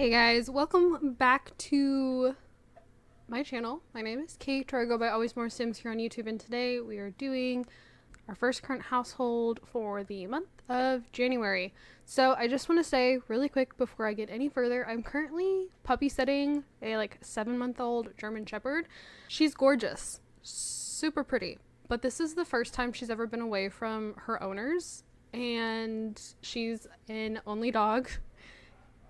Hey guys, welcome back to my channel. My name is Kate, or I go by AlwaysMoreSims here on YouTube, and today we are doing our first current household for the month of January. So I just want to say really quick before I get any further, I'm currently puppy sitting a 7-month-old German Shepherd. She's gorgeous, super pretty, but this is the first time she's ever been away from her owners, and she's an only dog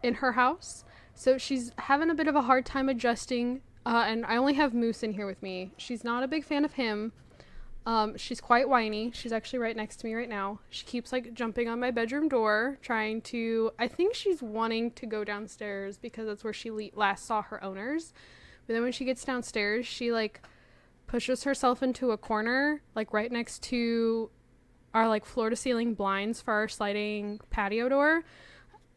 in her house, so she's having a bit of a hard time adjusting, and I only have Moose in here with me. She's not a big fan of him. She's quite whiny. She's actually right next to me right now. She keeps jumping on my bedroom door, trying to, I think she's wanting to go downstairs because that's where she last saw her owners. But then when she gets downstairs, she pushes herself into a corner, right next to our floor to ceiling blinds for our sliding patio door.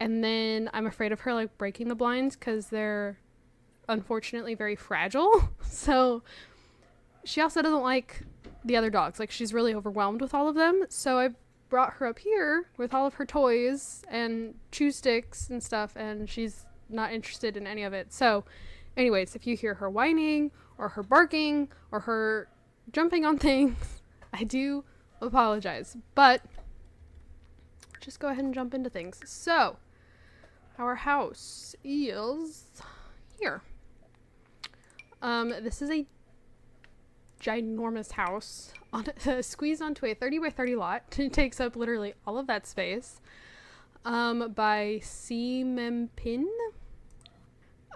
And then I'm afraid of her breaking the blinds because they're unfortunately very fragile. So she also doesn't like the other dogs. She's really overwhelmed with all of them. So I brought her up here with all of her toys and chew sticks and stuff, and she's not interested in any of it. So anyways, if you hear her whining or her barking or her jumping on things, I do apologize. But just go ahead and jump into things. So our house is here. This is a ginormous house squeezed onto a 30 by 30 lot. It takes up literally all of that space. By Emporium.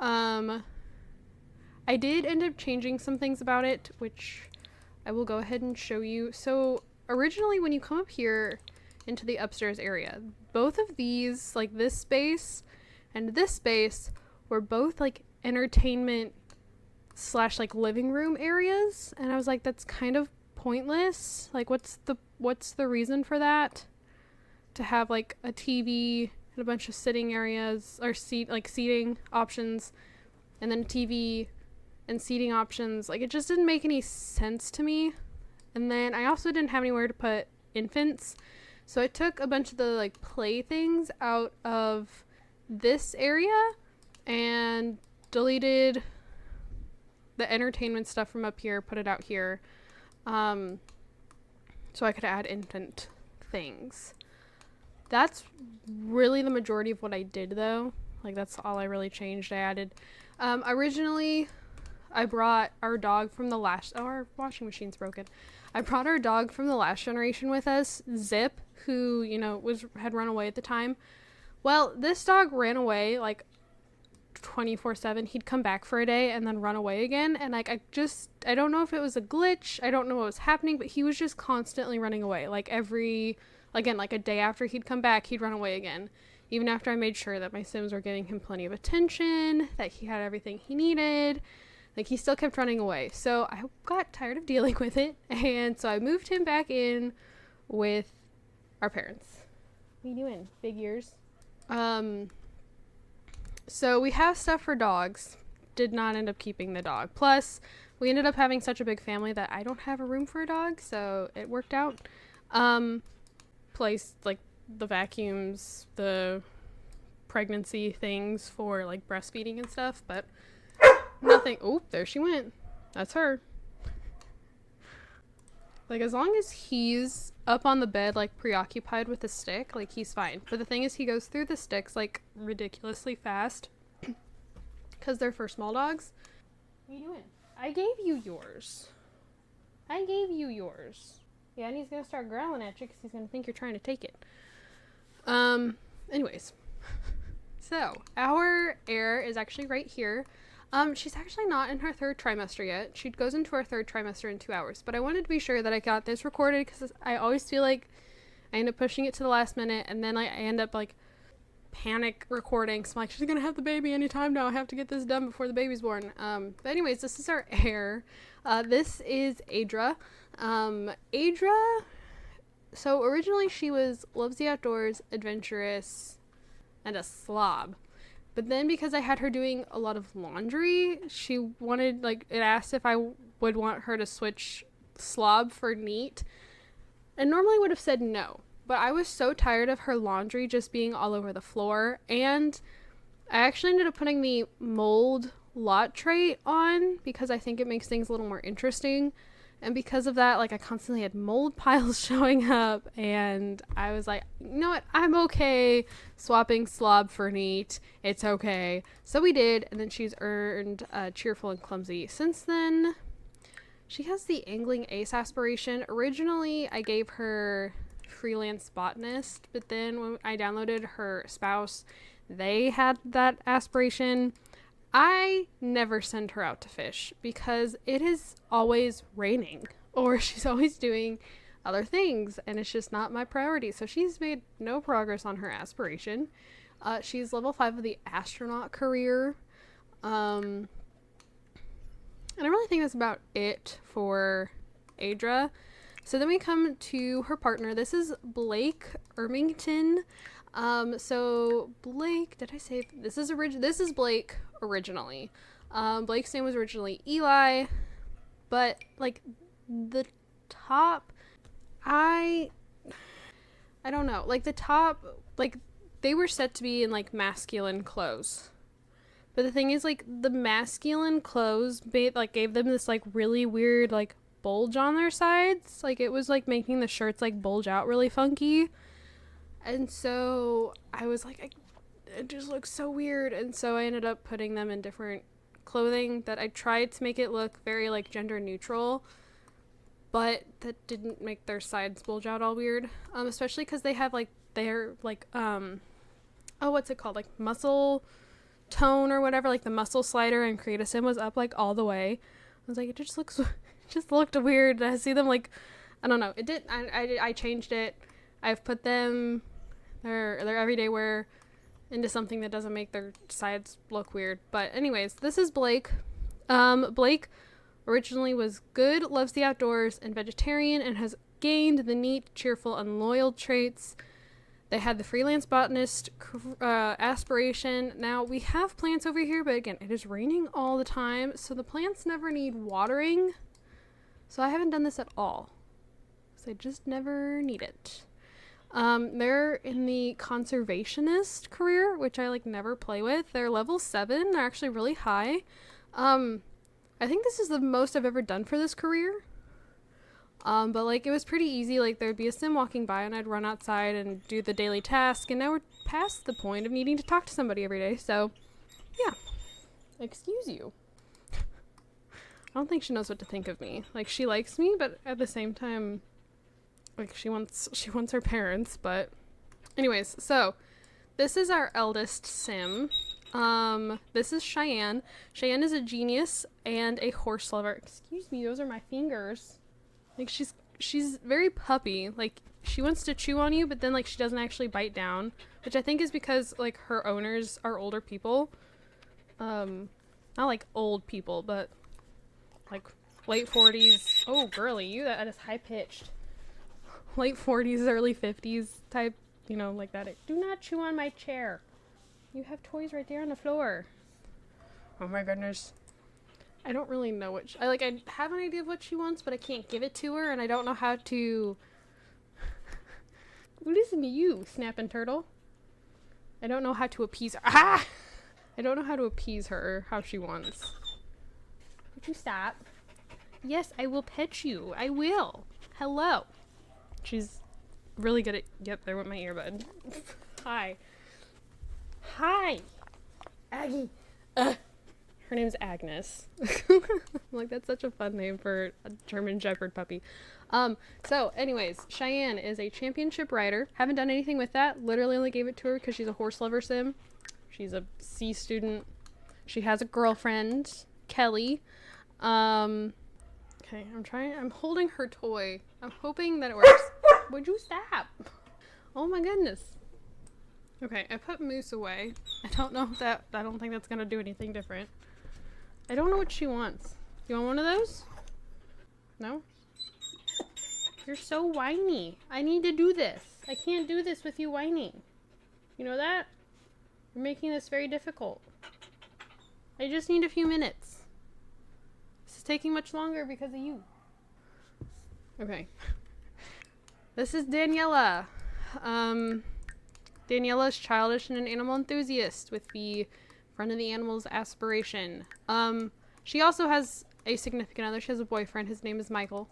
I did end up changing some things about it, which I will go ahead and show you. So originally when you come up here into the upstairs area, both of these, this space and this space, were both entertainment / living room areas, and I was like, that's kind of pointless. What's the reason for that? To have a TV and a bunch of sitting areas or seating options, and then a TV and seating options. It just didn't make any sense to me. And then I also didn't have anywhere to put infants. So I took a bunch of the play things out of this area and deleted the entertainment stuff from up here, put it out here, so I could add infant things. That's really the majority of what I did, though. That's all I really changed. I added, originally I brought our dog from the last, our washing machine's broken. I brought our dog from the last generation with us, Zip, who, had run away at the time. Well, this dog ran away 24/7. He'd come back for a day and then run away again. And I don't know if it was a glitch. I don't know what was happening, but he was just constantly running away. A day after he'd come back, he'd run away again. Even after I made sure that my Sims were giving him plenty of attention, that he had everything he needed. He still kept running away. So I got tired of dealing with it. And so I moved him back in with our parents. What are you doing? Big ears? So we have stuff for dogs. Did not end up keeping the dog. Plus, we ended up having such a big family that I don't have a room for a dog, so it worked out. Placed the vacuums, the pregnancy things for breastfeeding and stuff, but nothing. Oh, there she went. That's her. As long as he's up on the bed, preoccupied with the stick, he's fine. But the thing is, he goes through the sticks, ridiculously fast. Because they're for small dogs. What are you doing? I gave you yours. Yeah, and he's going to start growling at you because he's going to think you're trying to take it. Anyways. So, our heir is actually right here. She's actually not in her 3rd trimester yet. She goes into her 3rd trimester in 2 hours. But I wanted to be sure that I got this recorded because I always feel I end up pushing it to the last minute, and then I end up panic recording. So I'm she's gonna have the baby anytime now. I have to get this done before the baby's born. But anyways, this is our heir. This is Adra. Adra, so originally she loves the outdoors, adventurous, and a slob. But then because I had her doing a lot of laundry, she wanted, it asked if I would want her to switch slob for neat. And normally would have said no. But I was so tired of her laundry just being all over the floor. And I actually ended up putting the mold lot trait on because I think it makes things a little more interesting. And because of that, like, I constantly had mold piles showing up, and I was like, you know what, I'm okay swapping slob for neat. It's okay. So we did, and then she's earned cheerful and clumsy since then. She has the angling ace aspiration. Originally, I gave her freelance botanist, but then when I downloaded her spouse, they had that aspiration. I never send her out to fish because it is always raining or she's always doing other things and it's just not my priority. So she's made no progress on her aspiration. She's level 5 of the astronaut career. And I really think that's about it for Adra. So then we come to her partner. This is Blake Ermington. So Blake, did I say this is Blake originally. Blake's name was originally Eli, but like the top, I don't know, like the top, like they were set to be in like masculine clothes. But the thing is, like, the masculine clothes gave them this like really weird like bulge on their sides. Like it was like making the shirts like bulge out really funky. And so I was like, it just looks so weird. And so I ended up putting them in different clothing that I tried to make it look very like gender neutral, but that didn't make their sides bulge out all weird. Especially because they have like, they're like, what's it called? Like muscle tone or whatever, like the muscle slider and Create a Sim was up like all the way. I was like, it just looked weird. I see them like, I don't know. It did. I changed it. I've put them, their everyday wear, into something that doesn't make their sides look weird. But anyways, this is Blake. Blake originally was good, loves the outdoors, and vegetarian, and has gained the neat, cheerful, and loyal traits. They had the freelance botanist aspiration. Now, we have plants over here, but again, it is raining all the time, so the plants never need watering. So I haven't done this at all. So I just never need it. They're in the conservationist career, which I like never play with. They're level 7. They're actually really high. I think this is the most I've ever done for this career. But like it was pretty easy. Like there'd be a sim walking by and I'd run outside and do the daily task, and now we're past the point of needing to talk to somebody every day. So yeah, excuse you. I don't think she knows what to think of me. Like she likes me, but at the same time, like she wants her parents. But anyways, so this is our eldest sim. This is Cheyenne. Cheyenne is a genius and a horse lover. Excuse me, those are my fingers. Like she's very puppy. Like she wants to chew on you, but then like she doesn't actually bite down, which I think is because like her owners are older people. Not like old people, but like late 40s. Oh, girly, you that is high pitched. Late 40s, early 50s type, you know, like that. Do not chew on my chair. You have toys right there on the floor. Oh my goodness. I don't really know what I have an idea of what she wants, but I can't give it to her, and I don't know how to listen to you, snapping turtle. I don't know how to appease her. Ah! I don't know how to appease her how she wants. Would you stop? Yes, I will pet you. I will. Hello. She's really good at... Yep, there went my earbud. Hi. Hi. Aggie. Her name's Agnes. Like, that's such a fun name for a German Shepherd puppy. So, anyways, Cheyenne is a championship rider. Haven't done anything with that. Literally only gave it to her because she's a horse lover sim. She's a C student. She has a girlfriend, Kelly. Okay, I'm holding her toy. I'm hoping that it works. Would you stop? Oh my goodness. Okay, I put Moose away. I don't think that's gonna do anything different. I don't know what she wants. You want one of those? No? You're so whiny. I need to do this. I can't do this with you whining. You know that? You're making this very difficult. I just need a few minutes. This is taking much longer because of you. Okay. This is Daniela. Daniela is childish and an animal enthusiast with the friend of the animals aspiration. She also has a significant other. She has a boyfriend. His name is Michael.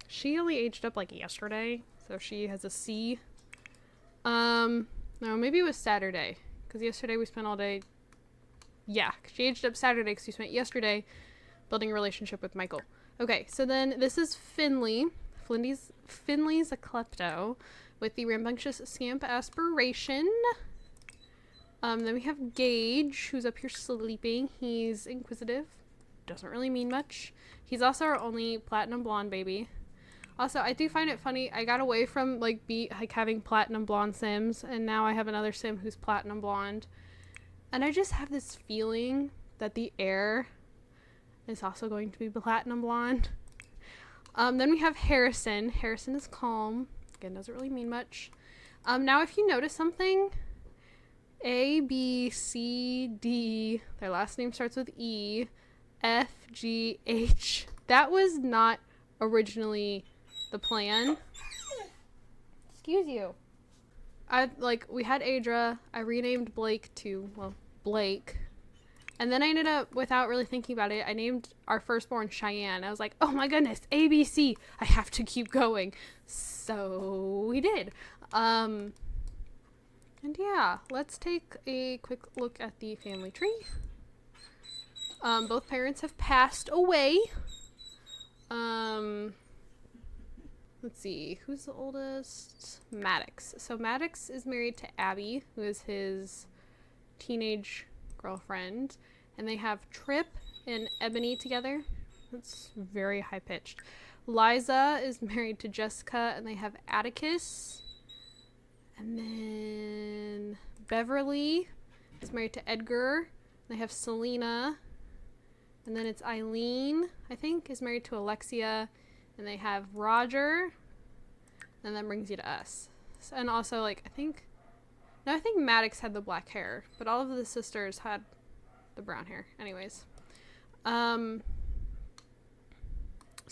She only aged up like yesterday, so she has a C. No, maybe it was Saturday, because yesterday we spent all day. Yeah, she aged up Saturday because we spent yesterday building a relationship with Michael. Okay, so then this is Finley. Finley's a klepto with the rambunctious scamp aspiration. Then we have Gage, who's up here sleeping. He's inquisitive. Doesn't really mean much. He's also our only platinum blonde baby. Also, I do find it funny. I got away from like having platinum blonde Sims, and now I have another Sim who's platinum blonde. And I just have this feeling that the heir is also going to be platinum blonde. Then we have Harrison. Harrison is calm. Again, doesn't really mean much. Now if you notice something, A, B, C, D, their last name starts with E, F, G, H. That was not originally the plan. Excuse you. We had Adra. I renamed Blake to, well, Blake. And then I ended up, without really thinking about it, I named our firstborn Cheyenne. I was like, oh my goodness, A, B, C. I have to keep going. So we did. And yeah, let's take a quick look at the family tree. Both parents have passed away. Let's see, who's the oldest? Maddox. So Maddox is married to Abby, who is his teenage girlfriend, and they have Trip and Ebony together. That's very high pitched. Liza is married to Jessica, and they have Atticus. And then Beverly is married to Edgar. They have Selena. And then it's Eileen, I think, is married to Alexia. And they have Roger. And that brings you to us. And also, I think Maddox had the black hair. But all of the sisters had the brown hair. Anyways. So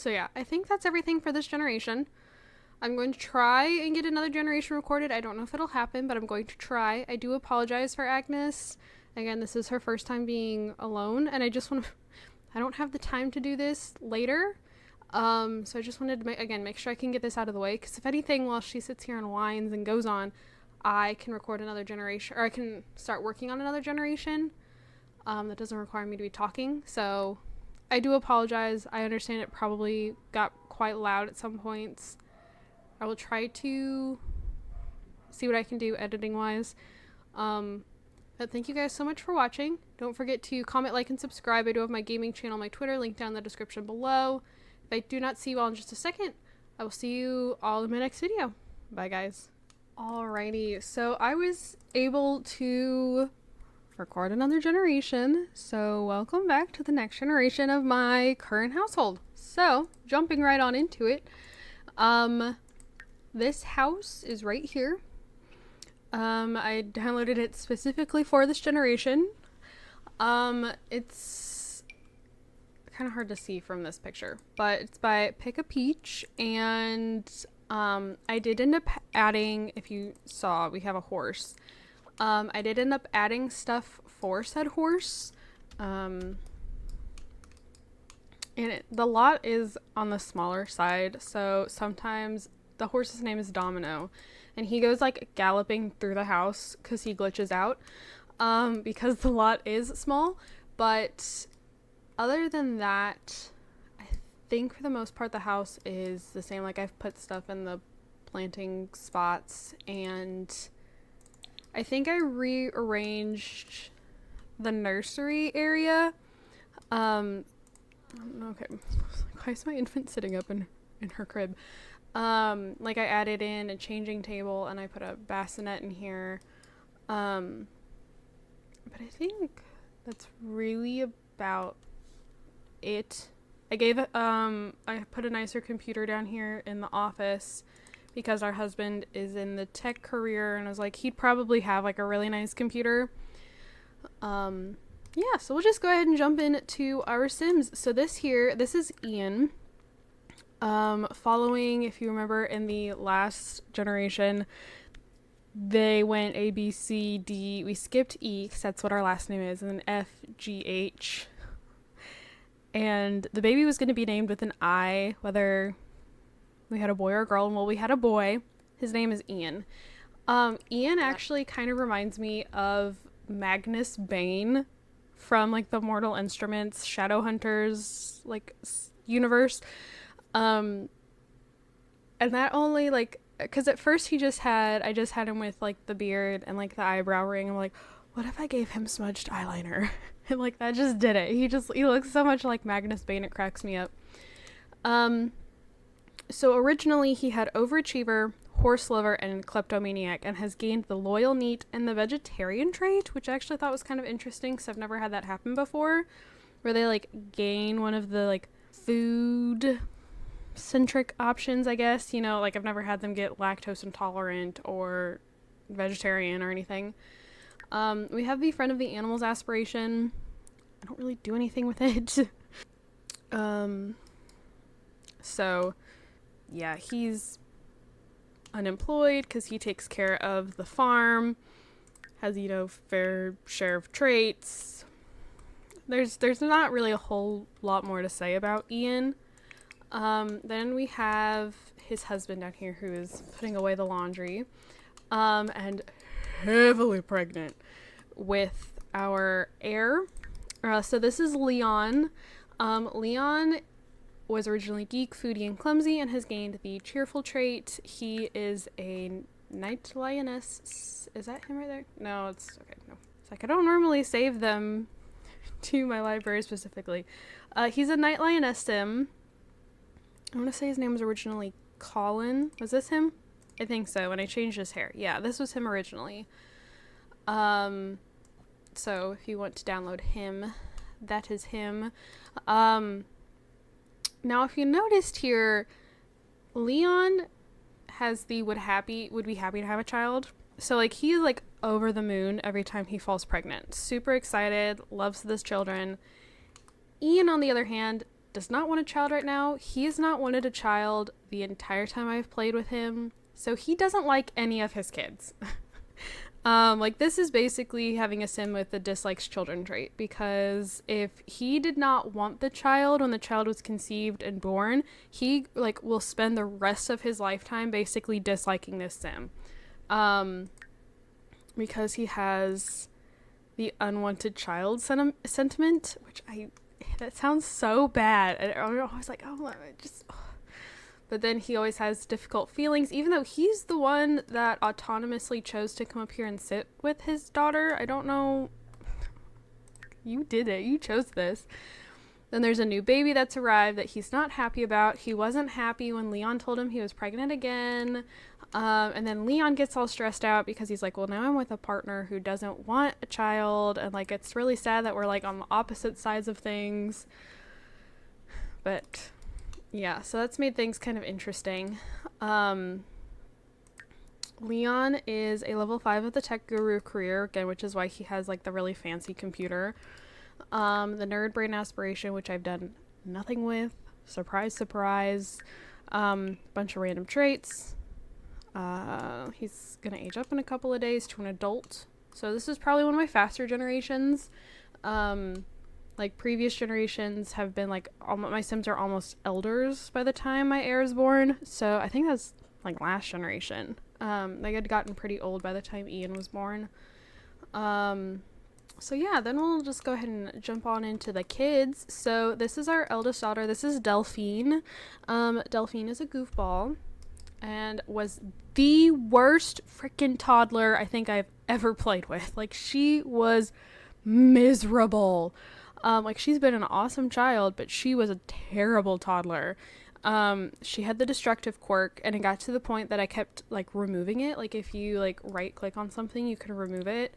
yeah, I think that's everything for this generation. I'm going to try and get another generation recorded. I don't know if it'll happen, but I'm going to try. I do apologize for Agnes. Again, this is her first time being alone, and I just want to... I don't have the time to do this later. So I just wanted to, make sure I can get this out of the way, because if anything, while she sits here and whines and goes on, I can record another generation, or I can start working on another generation. That doesn't require me to be talking, so I do apologize. I understand it probably got quite loud at some points. I will try to see what I can do editing-wise. But thank you guys so much for watching. Don't forget to comment, like, and subscribe. I do have my gaming channel, my Twitter, linked down in the description below. If I do not see you all in just a second, I will see you all in my next video. Bye, guys. Alrighty, so I was able to record another generation. So welcome back to the next generation of my current household. So, jumping right on into it. This house is right here. I downloaded it specifically for this generation. It's kind of hard to see from this picture, but it's by Pick a Peach, and I did end up adding, if you saw, we have a horse. I did end up adding stuff for said horse. And the lot is on the smaller side, so sometimes the horse's name is Domino, and he goes like galloping through the house because he glitches out because the lot is small. But other than that, I think for the most part the house is the same. Like, I've put stuff in the planting spots, and I think I rearranged the nursery area. Okay, why is my infant sitting up in her crib? Like, I added in a changing table, and I put a bassinet in here. But I think that's really about it. I put a nicer computer down here in the office because our husband is in the tech career, and I was like, he'd probably have like a really nice computer. Yeah, so we'll just go ahead and jump into our Sims. So this is Ian. Following, if you remember in the last generation, they went A, B, C, D. We skipped E because that's what our last name is, and then F, G, H. And the baby was going to be named with an I, whether we had a boy or a girl. And well, we had a boy. His name is Ian. Ian actually kind of reminds me of Magnus Bane from like the Mortal Instruments Shadowhunters like universe. And that only like, because at first I just had him with like the beard and like the eyebrow ring. I'm like, what if I gave him smudged eyeliner? And like that just did it. He looks so much like Magnus Bane, it cracks me up. So originally he had overachiever, horse lover, and kleptomaniac, and has gained the loyal, neat, and the vegetarian trait, which I actually thought was kind of interesting because I've never had that happen before, where they like gain one of the like food centric options, I guess. You know, like I've never had them get lactose intolerant or vegetarian or anything. We have the friend of the animals aspiration. I don't really do anything with it. So yeah, he's unemployed because he takes care of the farm, has, you know, fair share of traits. There's not really a whole lot more to say about Ian. Then we have his husband down here who is putting away the laundry, and heavily pregnant with our heir. So this is Leon. Leon was originally geek, foodie, and clumsy, and has gained the cheerful trait. He is a night lioness. Is that him right there? No, it's okay. No, it's like I don't normally save them to my library specifically. He's a night lioness sim. I want to say his name was originally Colin. Was this him? I think so. When I changed his hair, yeah, this was him originally. So if you want to download him, that is him. Now, if you noticed here, Leon has the would be happy to have a child. So, like, he is, like, over the moon every time he falls pregnant. Super excited, loves this children. Ian, on the other hand, does not want a child right now. He has not wanted a child the entire time I've played with him. So, he doesn't like any of his kids. Like, this is basically having a sim with the dislikes children trait, because if he did not want the child when the child was conceived and born, he, like, will spend the rest of his lifetime basically disliking this sim. Because he has the unwanted child sentiment, which that sounds so bad. And I'm always like, oh, just... But then he always has difficult feelings, even though he's the one that autonomously chose to come up here and sit with his daughter. I don't know. You did it. You chose this. Then there's a new baby that's arrived that he's not happy about. He wasn't happy when Leon told him he was pregnant again. And then Leon gets all stressed out because he's like, well, now I'm with a partner who doesn't want a child. And, like, it's really sad that we're, like, on the opposite sides of things. But... yeah, so that's made things kind of interesting. Leon is a level 5 of the tech guru career, again, which is why he has, like, the really fancy computer. The nerd brain aspiration, which I've done nothing with. Surprise, surprise. Bunch of random traits. He's gonna age up in a couple of days to an adult. So this is probably one of my faster generations. Like, previous generations have been, like, my Sims are almost elders by the time my heir is born. So I think that's, like, last generation. They had gotten pretty old by the time Ian was born. So yeah, then we'll just go ahead and jump on into the kids. So this is our eldest daughter. This is Delphine. Delphine is a goofball and was the worst freaking toddler I think I've ever played with. Like, she was miserable. Like, she's been an awesome child, but she was a terrible toddler. She had the destructive quirk, and it got to the point that I kept, like, removing it. Like, if you, like, right click on something, you can remove it,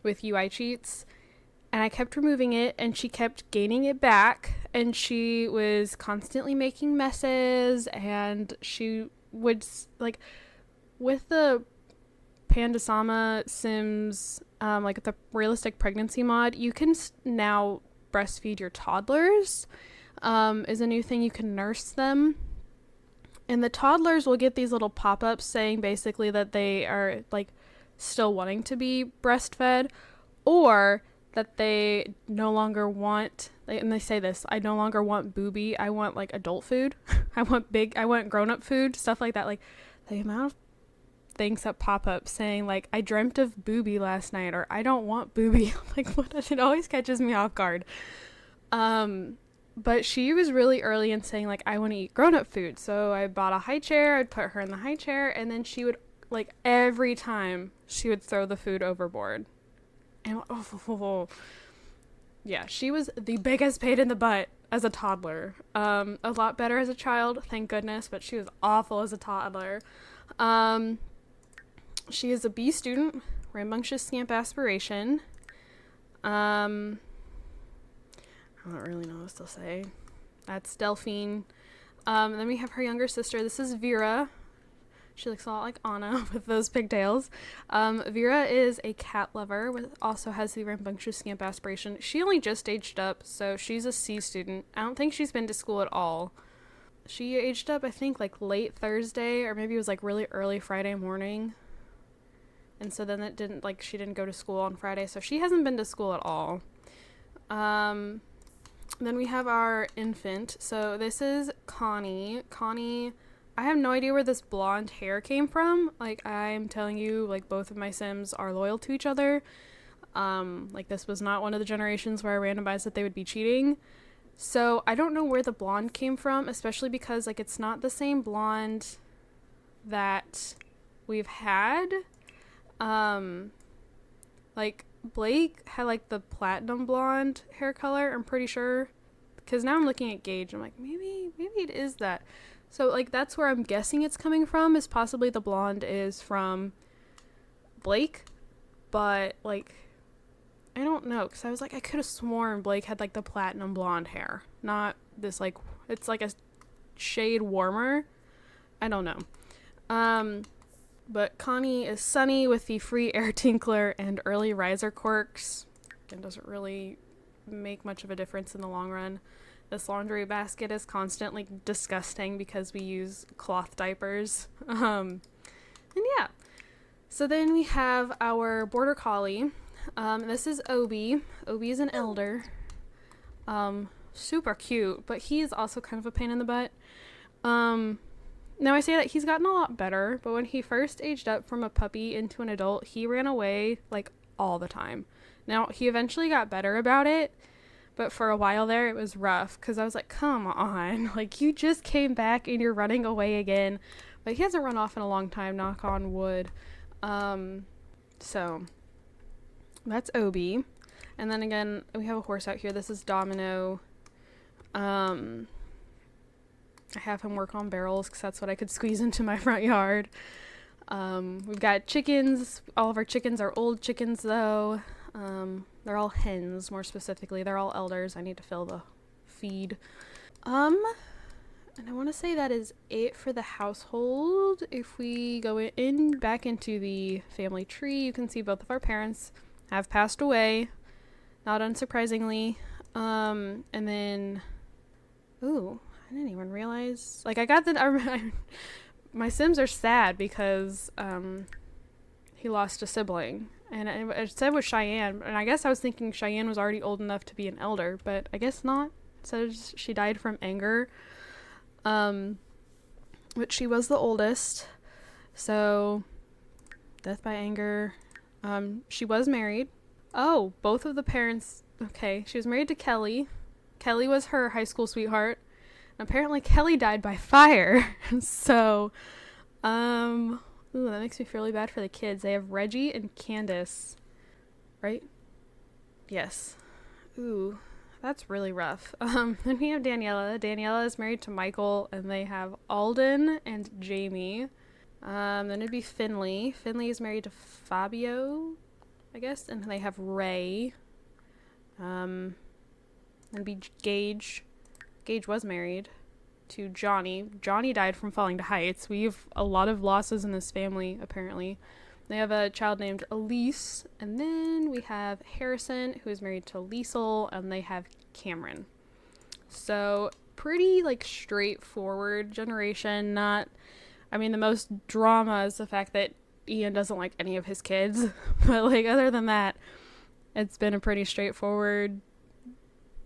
with UI cheats. And I kept removing it, and she kept gaining it back, and she was constantly making messes, and she would, like, with the Pandasama Sims, like the realistic pregnancy mod, you can now breastfeed your toddlers, is a new thing. You can nurse them. And the toddlers will get these little pop-ups saying basically that they are like still wanting to be breastfed, or that they no longer want, and they say this, I no longer want booby, I want like adult food. I want grown-up food, stuff like that. Like the amount of things that pop up saying like, I dreamt of booby last night, or I don't want booby. Like, what? It always catches me off guard. But she was really early in saying like, I want to eat grown-up food. So I bought a high chair, I'd put her in the high chair, and then she would, like, every time she would throw the food overboard. And yeah, she was the biggest pain in the butt as a toddler. A lot better as a child, thank goodness, but she was awful as a toddler. She is a B student, rambunctious scamp aspiration. I don't really know what to say. That's Delphine. Then we have her younger sister. This is Vera. She looks a lot like Anna with those pigtails. Vera is a cat lover, also has the rambunctious scamp aspiration. She only just aged up, so she's a C student. I don't think she's been to school at all. She aged up, I think, like late Thursday, or maybe it was like really early Friday morning. And so then she didn't go to school on Friday, so she hasn't been to school at all. Then we have our infant. So this is Connie. Connie, I have no idea where this blonde hair came from. Like, I'm telling you, like, both of my Sims are loyal to each other. Like, this was not one of the generations where I randomized that they would be cheating. So I don't know where the blonde came from, especially because, like, it's not the same blonde that we've had. Like, Blake had like the platinum blonde hair color, I'm pretty sure, because now I'm looking at Gage, I'm like, maybe it is that. So like that's where I'm guessing it's coming from, is possibly the blonde is from Blake, but like I don't know, because I was like, I could have sworn Blake had like the platinum blonde hair, not this, like, it's like a shade warmer. I don't know. But Connie is sunny with the free air tinkler and early riser quirks. It doesn't really make much of a difference in the long run. This laundry basket is constantly disgusting because we use cloth diapers. And yeah. So then we have our border collie. This is Obi. Obi is an elder. Super cute, but he is also kind of a pain in the butt. Now, I say that he's gotten a lot better, but when he first aged up from a puppy into an adult, he ran away, like, all the time. Now, he eventually got better about it, but for a while there, it was rough, because I was like, come on, like, you just came back and you're running away again. But he hasn't run off in a long time, knock on wood. So, that's Obi. And then again, we have a horse out here. This is Domino. I have him work on barrels because that's what I could squeeze into my front yard. We've got chickens. All of our chickens are old chickens, though. They're all hens, more specifically. They're all elders. I need to fill the feed. And I want to say that is it for the household. If we go back into the family tree, you can see both of our parents have passed away, not unsurprisingly. And then, ooh, I didn't even realize, like, my Sims are sad because, he lost a sibling, and it said with Cheyenne, and I guess I was thinking Cheyenne was already old enough to be an elder, but I guess not. It says she died from anger, but she was the oldest, so, death by anger. She was married. Oh, both of the parents, okay, she was married to Kelly. Kelly was her high school sweetheart. Apparently Kelly died by fire. So, ooh, that makes me feel really bad for the kids. They have Reggie and Candace, right? Yes. Ooh, that's really rough. Then we have Daniela. Daniela is married to Michael, and they have Alden and Jamie. Then it'd be Finley. Finley is married to Fabio, I guess, and they have Ray. Then it'd be Gage. Gage was married to Johnny. Johnny died from falling to heights. We have a lot of losses in this family, apparently. They have a child named Elise, and then we have Harrison, who is married to Liesel, and they have Cameron. So pretty like straightforward generation. Not, I mean, the most drama is the fact that Ian doesn't like any of his kids, but like other than that, it's been a pretty straightforward,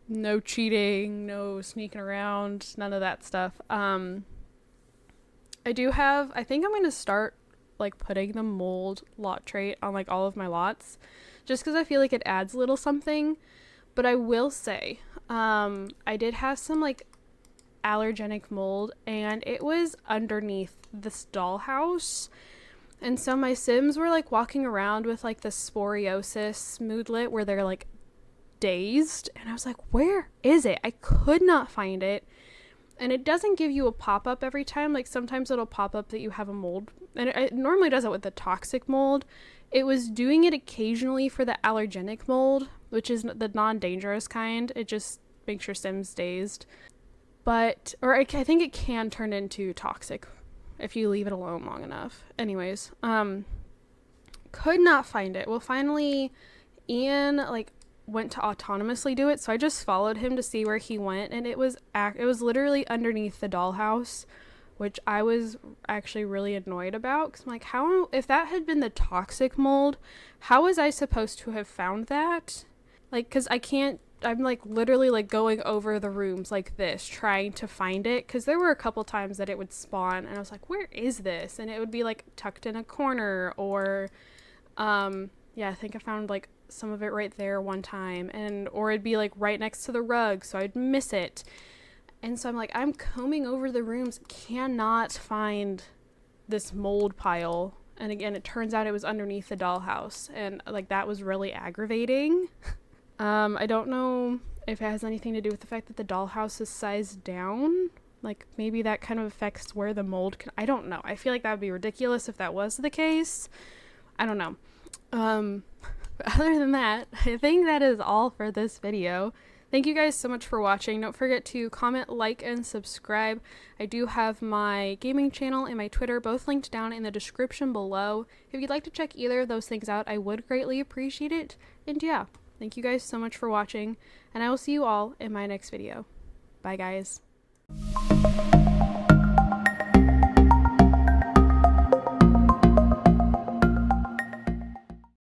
no cheating, no sneaking around, none of that stuff. I think I'm going to start like putting the mold lot trait on like all of my lots, just because I feel like it adds a little something. But I will say, I did have some like allergenic mold, and it was underneath this dollhouse. And so my Sims were like walking around with like the sporiosis moodlet where they're like dazed, and I was like, where is it? I could not find it. And it doesn't give you a pop-up every time. Like sometimes it'll pop up that you have a mold, and it normally does it with the toxic mold. It was doing it occasionally for the allergenic mold, which is the non-dangerous kind. It just makes your Sims dazed. But, or I think it can turn into toxic if you leave it alone long enough. Anyways, could not find it. Well, finally, Ian, like, went to autonomously do it, so I just followed him to see where he went, and it was literally underneath the dollhouse, which I was actually really annoyed about, because I'm like, how, if that had been the toxic mold, how was I supposed to have found that? Like, because I'm like literally like going over the rooms like this trying to find it, because there were a couple times that it would spawn and I was like, where is this? And it would be like tucked in a corner, or I think I found like some of it right there one time, or it'd be like right next to the rug, so I'd miss it. And so I'm like, I'm combing over the rooms, cannot find this mold pile. And again, it turns out it was underneath the dollhouse, and like that was really aggravating. I don't know if it has anything to do with the fact that the dollhouse is sized down. Like maybe that kind of affects where the mold I don't know. I feel like that would be ridiculous if that was the case. I don't know. But other than that, I think that is all for this video. Thank you guys so much for watching. Don't forget to comment, like, and subscribe. I do have my gaming channel and my Twitter both linked down in the description below. If you'd like to check either of those things out, I would greatly appreciate it. And yeah, thank you guys so much for watching, and I will see you all in my next video. Bye, guys.